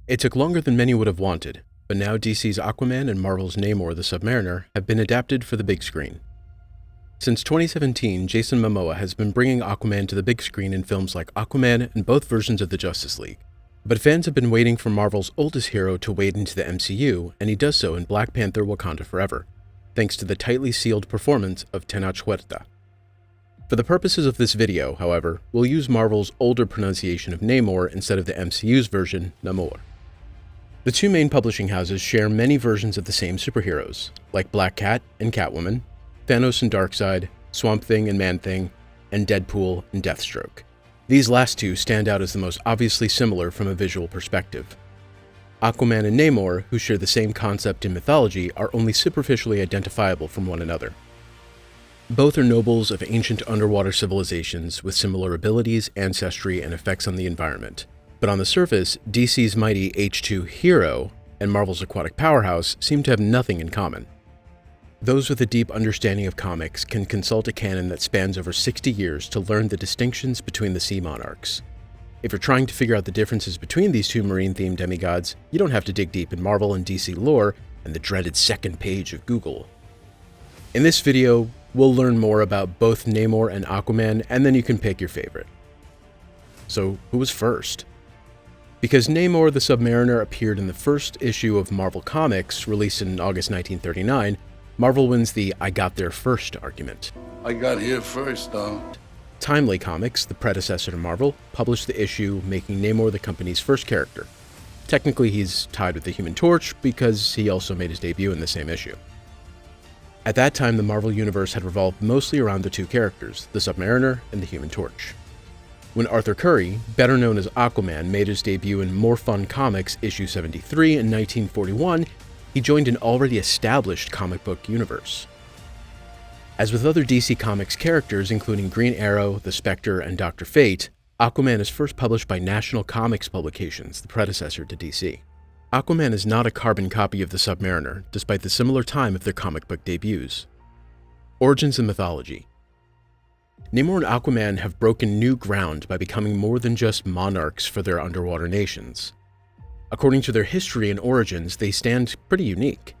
It took longer than many would have wanted, but now DC's Aquaman and Marvel's Namor the Submariner have been adapted for the big screen. Since 2017, Jason Momoa has been bringing Aquaman to the big screen in films like Aquaman and both versions of the Justice League. But fans have been waiting for Marvel's oldest hero to wade into the MCU, and he does so in Black Panther: Wakanda Forever, thanks to the tightly sealed performance of Tenoch Huerta. For the purposes of this video, however, we'll use Marvel's older pronunciation of Namor instead of the MCU's version, Namor. The two main publishing houses share many versions of the same superheroes, like Black Cat and Catwoman, Thanos and Darkseid, Swamp Thing and Man-Thing, and Deadpool and Deathstroke. These last two stand out as the most obviously similar from a visual perspective. Aquaman and Namor, who share the same concept in mythology, are only superficially identifiable from one another. Both are nobles of ancient underwater civilizations with similar abilities, ancestry, and effects on the environment. But on the surface, DC's mighty H2 hero and Marvel's aquatic powerhouse seem to have nothing in common. Those with a deep understanding of comics can consult a canon that spans over 60 years to learn the distinctions between the sea monarchs. If you're trying to figure out the differences between these two marine-themed demigods, you don't have to dig deep in Marvel and DC lore and the dreaded second page of Google. In this video, we'll learn more about both Namor and Aquaman, and then you can pick your favorite. So, who was first? Because Namor the Submariner appeared in the first issue of Marvel Comics, released in August 1939, Marvel wins the "I got there first" argument. I got here first, though. Timely Comics, the predecessor to Marvel, published the issue, making Namor the company's first character. Technically, he's tied with the Human Torch because he also made his debut in the same issue. At that time, the Marvel Universe had revolved mostly around the two characters, the Submariner and the Human Torch. When Arthur Curry, better known as Aquaman, made his debut in More Fun Comics issue 73 in 1941, he joined an already established comic book universe. As with other DC Comics characters, including Green Arrow, the Spectre, and Dr. Fate, Aquaman is first published by National Comics Publications, the predecessor to DC. Aquaman is not a carbon copy of the Submariner, despite the similar time of their comic book debuts. Origins and Mythology. Namor and Aquaman have broken new ground by becoming more than just monarchs for their underwater nations. According to their history and origins, they stand pretty unique.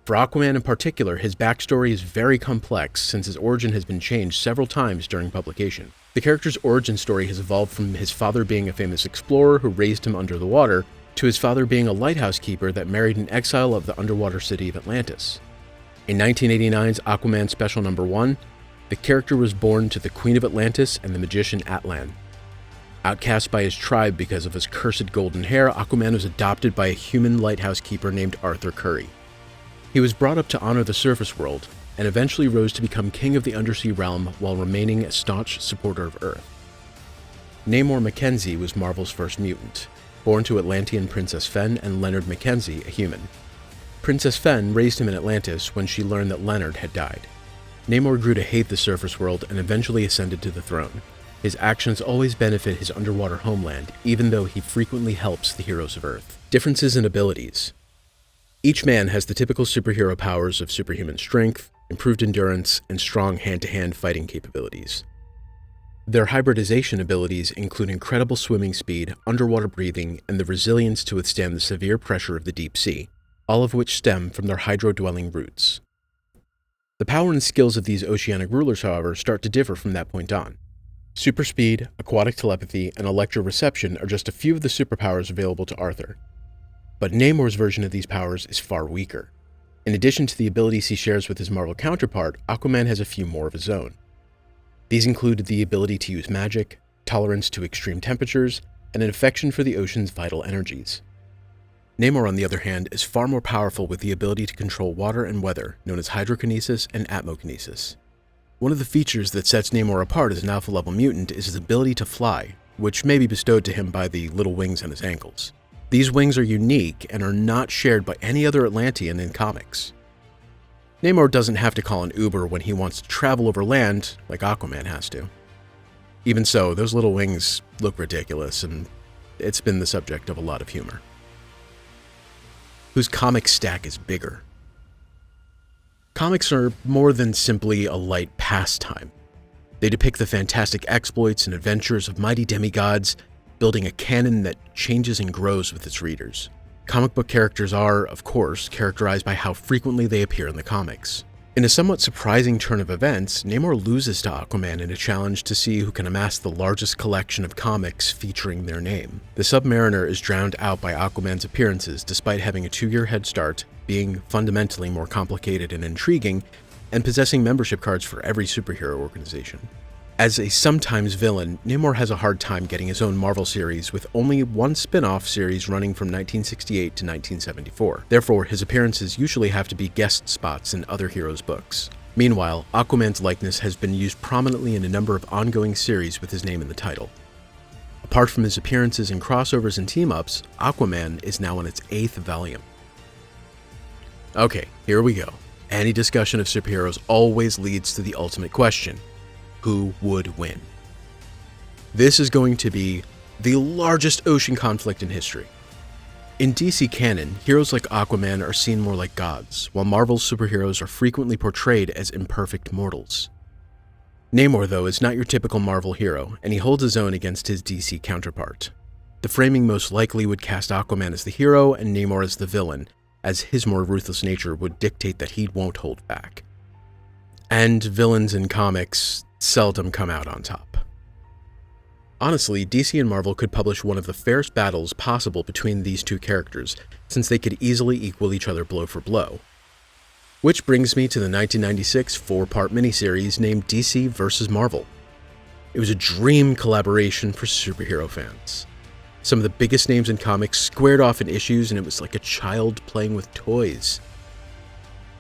For Aquaman in particular, his backstory is very complex since his origin has been changed several times during publication. The character's origin story has evolved from his father being a famous explorer who raised him under the water, to his father being a lighthouse keeper that married an exile of the underwater city of Atlantis. In 1989's Aquaman Special No. 1, the character was born to the Queen of Atlantis and the magician Atlan. Outcast by his tribe because of his cursed golden hair, Aquaman was adopted by a human lighthouse keeper named Arthur Curry. He was brought up to honor the surface world, and eventually rose to become king of the undersea realm while remaining a staunch supporter of Earth. Namor Mackenzie was Marvel's first mutant, born to Atlantean Princess Fen and Leonard Mackenzie, a human. Princess Fen raised him in Atlantis when she learned that Leonard had died. Namor grew to hate the surface world and eventually ascended to the throne. His actions always benefit his underwater homeland, even though he frequently helps the heroes of Earth. Differences in abilities. Each man has the typical superhero powers of superhuman strength, improved endurance, and strong hand-to-hand fighting capabilities. Their hybridization abilities include incredible swimming speed, underwater breathing, and the resilience to withstand the severe pressure of the deep sea, all of which stem from their hydro-dwelling roots. The power and skills of these oceanic rulers, however, start to differ from that point on. Super speed, aquatic telepathy, and electroreception are just a few of the superpowers available to Arthur. But Namor's version of these powers is far weaker. In addition to the abilities he shares with his Marvel counterpart, Aquaman has a few more of his own. These include the ability to use magic, tolerance to extreme temperatures, and an affection for the ocean's vital energies. Namor, on the other hand, is far more powerful with the ability to control water and weather, known as hydrokinesis and atmokinesis. One of the features that sets Namor apart as an alpha-level mutant is his ability to fly, which may be bestowed to him by the little wings on his ankles. These wings are unique and are not shared by any other Atlantean in comics. Namor doesn't have to call an Uber when he wants to travel over land like Aquaman has to. Even so, those little wings look ridiculous, and it's been the subject of a lot of humor. Whose comic stack is bigger? Comics are more than simply a light pastime. They depict the fantastic exploits and adventures of mighty demigods, building a canon that changes and grows with its readers. Comic book characters are, of course, characterized by how frequently they appear in the comics. In a somewhat surprising turn of events, Namor loses to Aquaman in a challenge to see who can amass the largest collection of comics featuring their name. The Submariner is drowned out by Aquaman's appearances despite having a 2-year head start, being fundamentally more complicated and intriguing, and possessing membership cards for every superhero organization. As a sometimes villain, Namor has a hard time getting his own Marvel series, with only one spin-off series running from 1968 to 1974. Therefore, his appearances usually have to be guest spots in other heroes' books. Meanwhile, Aquaman's likeness has been used prominently in a number of ongoing series with his name in the title. Apart from his appearances in crossovers and team-ups, Aquaman is now on its 8th volume. Okay, here we go. Any discussion of superheroes always leads to the ultimate question: who would win? This is going to be the largest ocean conflict in history. In DC canon, heroes like Aquaman are seen more like gods, while Marvel's superheroes are frequently portrayed as imperfect mortals. Namor, though, is not your typical Marvel hero, and he holds his own against his DC counterpart. The framing most likely would cast Aquaman as the hero and Namor as the villain, as his more ruthless nature would dictate that he won't hold back. And villains in comics seldom come out on top. Honestly, DC and Marvel could publish one of the fairest battles possible between these two characters, since they could easily equal each other blow for blow. Which brings me to the 1996 4-part miniseries named DC vs. Marvel. It was a dream collaboration for superhero fans. Some of the biggest names in comics squared off in issues, and it was like a child playing with toys.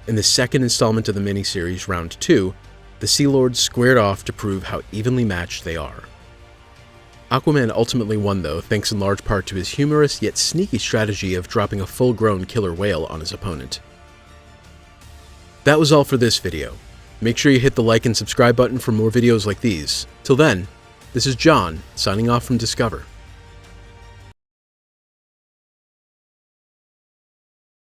In the second installment of the miniseries, Round 2, the Sea Lords squared off to prove how evenly matched they are. Aquaman ultimately won, though, thanks in large part to his humorous yet sneaky strategy of dropping a full-grown killer whale on his opponent. That was all for this video. Make sure you hit the like and subscribe button for more videos like these. Till then, this is John, signing off from Discover.